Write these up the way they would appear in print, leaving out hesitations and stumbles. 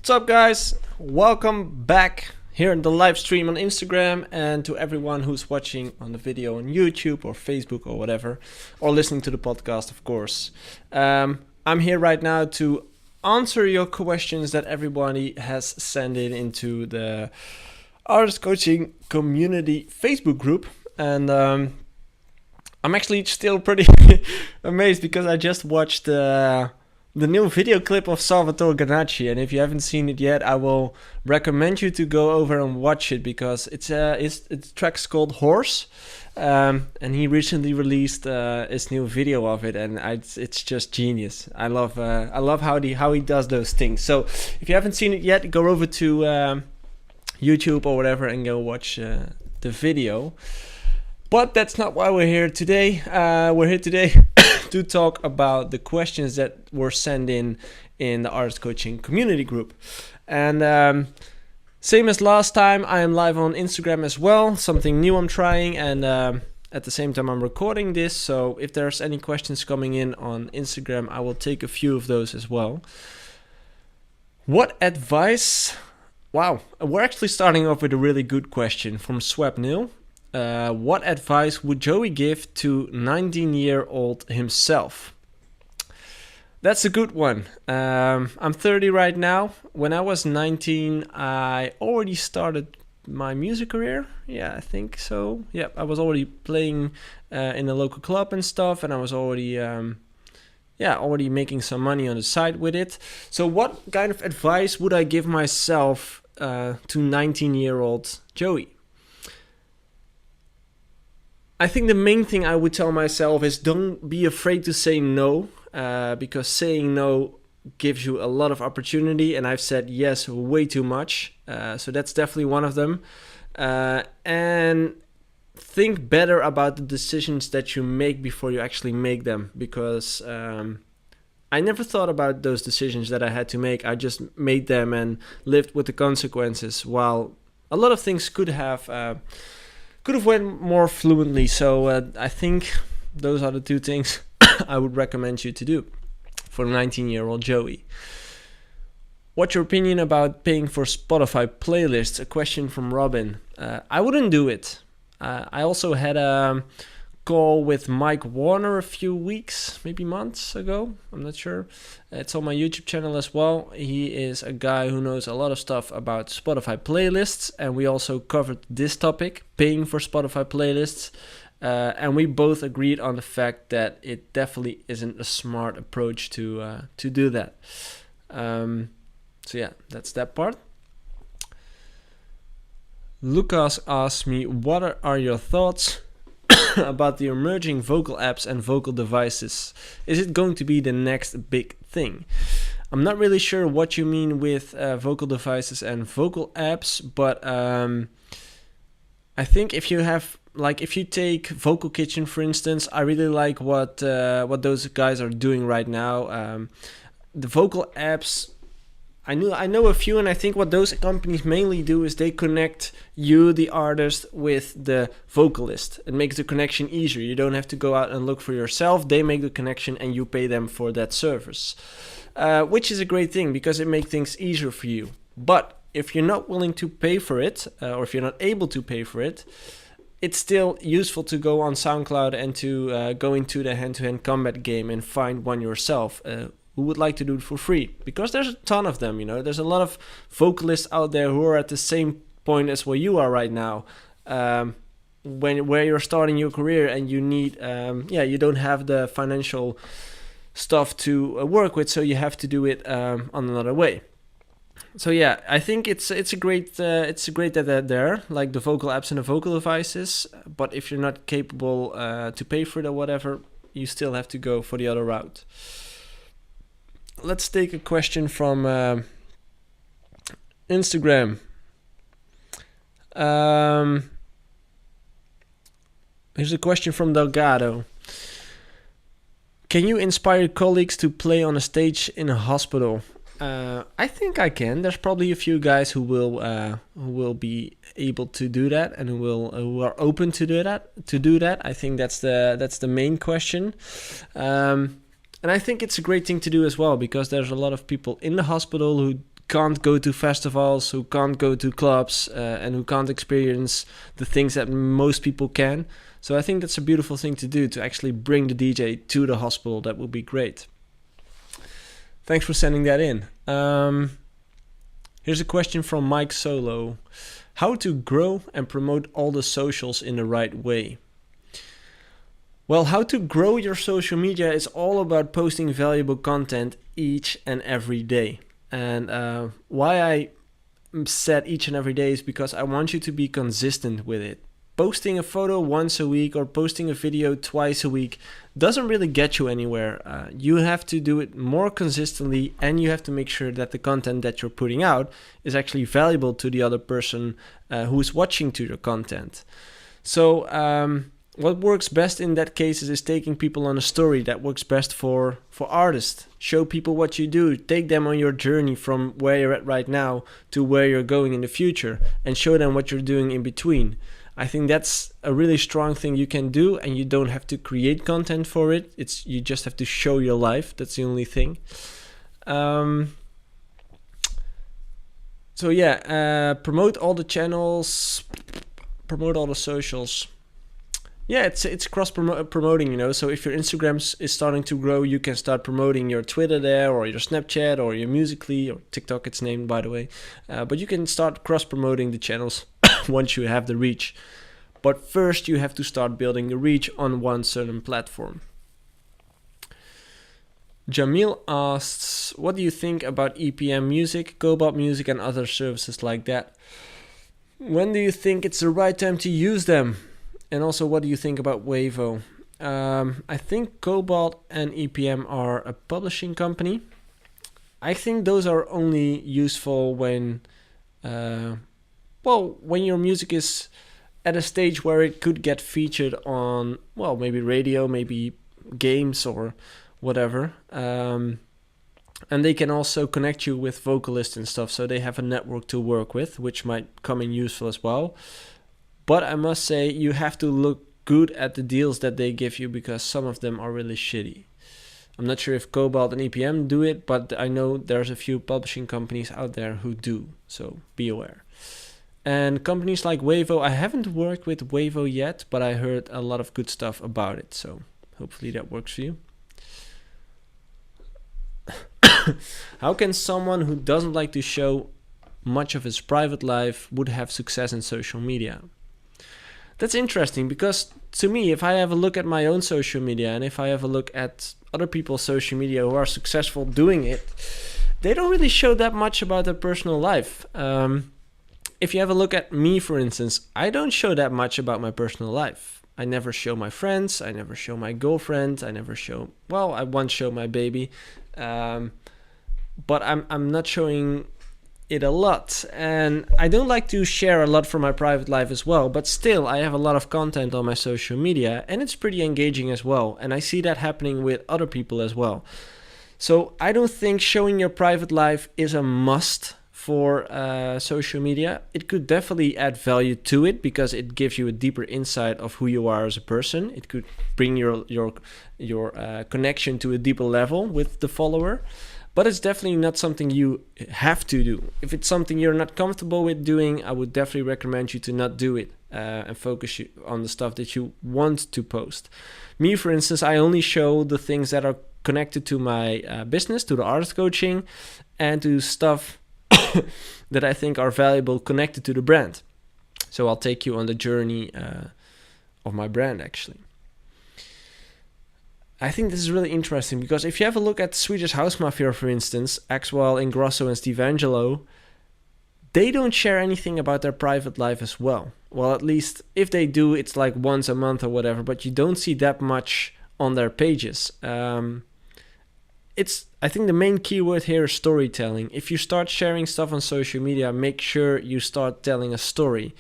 What's up, guys? Welcome back here in the live stream on Instagram, and to everyone who's watching on the video on YouTube or Facebook or whatever, or listening to the podcast, of course. I'm here right now to answer your questions that everybody has sent in into the Artist Coaching Community Facebook group, and I'm actually still pretty amazed because I just watched the new video clip of Salvatore Ganacci, and if you haven't seen it yet, I will recommend you to go over and watch it because it's track's called Horse, and he recently released his new video of it, and it's just genius. I love how he does those things. So if you haven't seen it yet, go over to YouTube or whatever and go watch the video. But that's not why we're here today. We're here today to talk about the questions that were sent in the Artist Coaching Community group. And same as last time, I am live on Instagram as well. Something new I'm trying, and at the same time I'm recording this. So if there's any questions coming in on Instagram, I will take a few of those as well. What advice? Wow, we're actually starting off with a really good question from Swap Nil. What advice would Joey give to 19-year-old himself? That's a good one. I'm 30 right now. When I was 19, I already started my music career. Yeah, I think so. Yeah, I was already playing in a local club and stuff, and I was already making some money on the side with it. So what kind of advice would I give myself to 19-year-old Joey? I think the main thing I would tell myself is don't be afraid to say no, because saying no gives you a lot of opportunity, and I've said yes way too much. So that's definitely one of them. And think better about the decisions that you make before you actually make them, because I never thought about those decisions that I had to make. I just made them and lived with the consequences, while a lot of things could have went more fluently. So I think those are the two things I would recommend you to do for 19-year-old Joey. What's your opinion about paying for Spotify playlists? A question from Robin. I wouldn't do it. I also had a call with Mike Warner a few weeks, maybe months ago. I'm not sure. It's on my YouTube channel as well. He is a guy who knows a lot of stuff about Spotify playlists, and we also covered this topic, paying for Spotify playlists, and we both agreed on the fact that it definitely isn't a smart approach to do that. So yeah, that's that part. Lucas asked me, what are your thoughts about the emerging vocal apps and vocal devices? Is it going to be the next big thing? I'm not really sure what you mean with vocal devices and vocal apps, but I think if you take Vocal Kitchen, for instance, I really like what those guys are doing right now. The vocal apps, I know a few, and I think what those companies mainly do is they connect you, the artist, with the vocalist. It makes the connection easier. You don't have to go out and look for yourself. They make the connection and you pay them for that service, which is a great thing because it makes things easier for you. But if you're not willing to pay for it, or if you're not able to pay for it, it's still useful to go on SoundCloud and to go into the hand-to-hand combat game and find one yourself. Who would like to do it for free, because there's a ton of them. There's a lot of vocalists out there who are at the same point as where you are right now, where you're starting your career and you need you don't have the financial stuff to work with, so you have to do it on another way. So yeah, I think it's great that they're there, like the vocal apps and the vocal devices, but if you're not capable to pay for it or whatever, you still have to go for the other route. Let's take a question from Instagram. Here's a question from Delgado. Can you inspire colleagues to play on a stage in a hospital? I think I can. There's probably a few guys who will be able to do that and who are open to do that. I think that's the main question. And I think it's a great thing to do as well, because there's a lot of people in the hospital who can't go to festivals, who can't go to clubs, and who can't experience the things that most people can. So I think that's a beautiful thing to do, to actually bring the DJ to the hospital. That would be great. Thanks for sending that in. Here's a question from Mike Solo. How to grow and promote all the socials in the right way? Well, how to grow your social media is all about posting valuable content each and every day. And why I said each and every day is because I want you to be consistent with it. Posting a photo once a week or posting a video twice a week doesn't really get you anywhere. You have to do it more consistently, and you have to make sure that the content that you're putting out is actually valuable to the other person who is watching to your content. So what works best in that case is taking people on a story. That works best for artists. Show people what you do. Take them on your journey from where you're at right now to where you're going in the future, and show them what you're doing in between. I think that's a really strong thing you can do, and you don't have to create content for it. You just have to show your life. That's the only thing. Promote all the channels, promote all the socials. Yeah, it's cross promoting, you know. So if your Instagram is starting to grow, you can start promoting your Twitter there, or your Snapchat, or your Musical.ly, or TikTok it's named, by the way. But you can start cross promoting the channels once you have the reach. But first you have to start building the reach on one certain platform. Jamil asks, what do you think about EPM music, Cobalt music, and other services like that? When do you think it's the right time to use them? And also, what do you think about Wavo? I think Cobalt and EPM are a publishing company. I think those are only useful when your music is at a stage where it could get featured on, maybe radio, maybe games or whatever. And they can also connect you with vocalists and stuff, so they have a network to work with, which might come in useful as well. But I must say, you have to look good at the deals that they give you, because some of them are really shitty. I'm not sure if Cobalt and EPM do it, but I know there's a few publishing companies out there who do, so be aware. And companies like Wavo, I haven't worked with Wavo yet, but I heard a lot of good stuff about it, so hopefully that works for you. How can someone who doesn't like to show much of his private life would have success in social media? That's interesting, because to me, if I have a look at my own social media, and if I have a look at other people's social media who are successful doing it, they don't really show that much about their personal life. If you have a look at me, for instance, I don't show that much about my personal life. I never show my friends, I never show my girlfriend, I once showed my baby, but I'm not showing it a lot, and I don't like to share a lot from my private life as well, but still I have a lot of content on my social media, and it's pretty engaging as well, and I see that happening with other people as well. So I don't think showing your private life is a must for social media. It could definitely add value to it, because it gives you a deeper insight of who you are as a person. It could bring your connection to a deeper level with the follower. But it's definitely not something you have to do. If it's something you're not comfortable with doing, I would definitely recommend you to not do it and focus on the stuff that you want to post. Me, for instance, I only show the things that are connected to my business, to the artist coaching, and to stuff that I think are valuable connected to the brand. So I'll take you on the journey of my brand, actually. I think this is really interesting, because if you have a look at Swedish House Mafia, for instance, Axwell, Ingrosso, and Steve Angelo, they don't share anything about their private life as well. Well, at least if they do, it's like once a month or whatever, but you don't see that much on their pages. I think the main keyword here is storytelling. If you start sharing stuff on social media, make sure you start telling a story.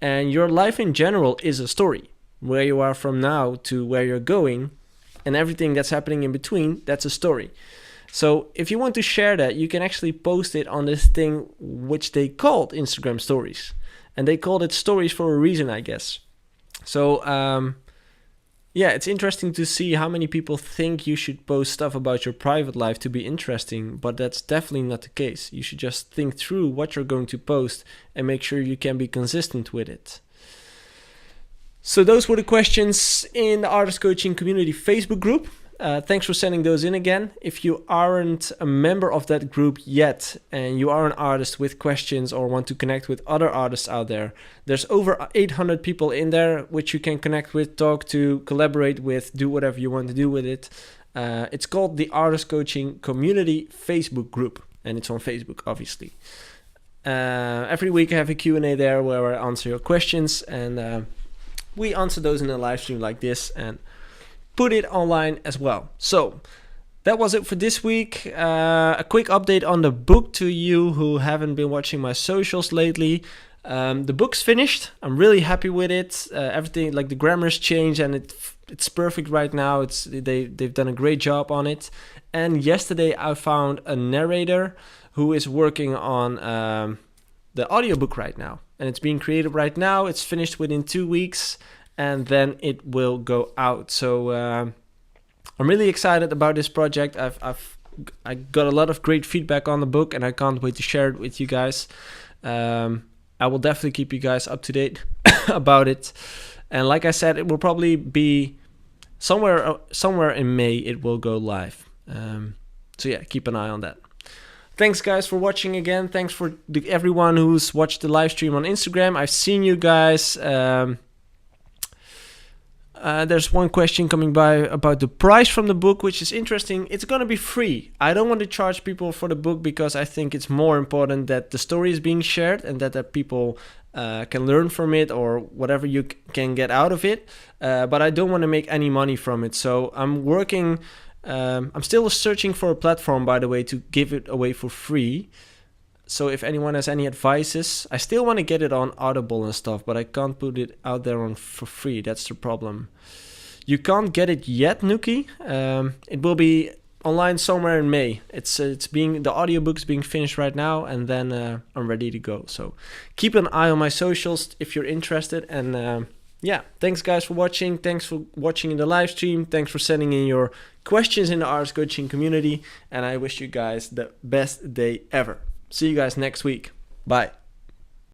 And your life in general is a story. Where you are from now to where you're going, and everything that's happening in between, that's a story. So if you want to share that, you can actually post it on this thing which they called Instagram stories. And they called it stories for a reason, I guess. So yeah, it's interesting to see how many people think you should post stuff about your private life to be interesting, but that's definitely not the case. You should just think through what you're going to post and make sure you can be consistent with it. So those were the questions in the Artist Coaching Community Facebook group. Thanks for sending those in again. If you aren't a member of that group yet and you are an artist with questions or want to connect with other artists out there, there's over 800 people in there which you can connect with, talk to, collaborate with, do whatever you want to do with it. It's called the Artist Coaching Community Facebook group, and it's on Facebook, obviously. Every week I have a Q&A there where I answer your questions, and we answer those in a live stream like this and put it online as well. So that was it for this week. A quick update on the book to you who haven't been watching my socials lately. The book's finished. I'm really happy with it. Everything, like the grammar's changed, and it's perfect right now. They've done a great job on it. And yesterday I found a narrator who is working on the audiobook right now, and it's being created right now. It's finished within 2 weeks, and then it will go out. So I'm really excited about this project. I got a lot of great feedback on the book, and I can't wait to share it with you guys. I will definitely keep you guys up to date about it. And like I said, it will probably be somewhere in May. It will go live. So yeah, keep an eye on that. Thanks guys for watching again. Thanks for everyone who's watched the live stream on Instagram. I've seen you guys. There's one question coming by about the price from the book, which is interesting. It's going to be free. I don't want to charge people for the book because I think it's more important that the story is being shared and that people can learn from it or whatever you can get out of it. But I don't want to make any money from it. So I'm working, I'm still searching for a platform, by the way, to give it away for free. So if anyone has any advices, I still want to get it on Audible and stuff, but I can't put it out there for free. That's the problem. You can't get it yet, Nuki. It will be online somewhere in May. The audiobook's being finished right now, and then I'm ready to go. So keep an eye on my socials if you're interested. And yeah, thanks guys for watching. Thanks for watching in the live stream. Thanks for sending in your questions in the Artist Coaching community. And I wish you guys the best day ever. See you guys next week. Bye.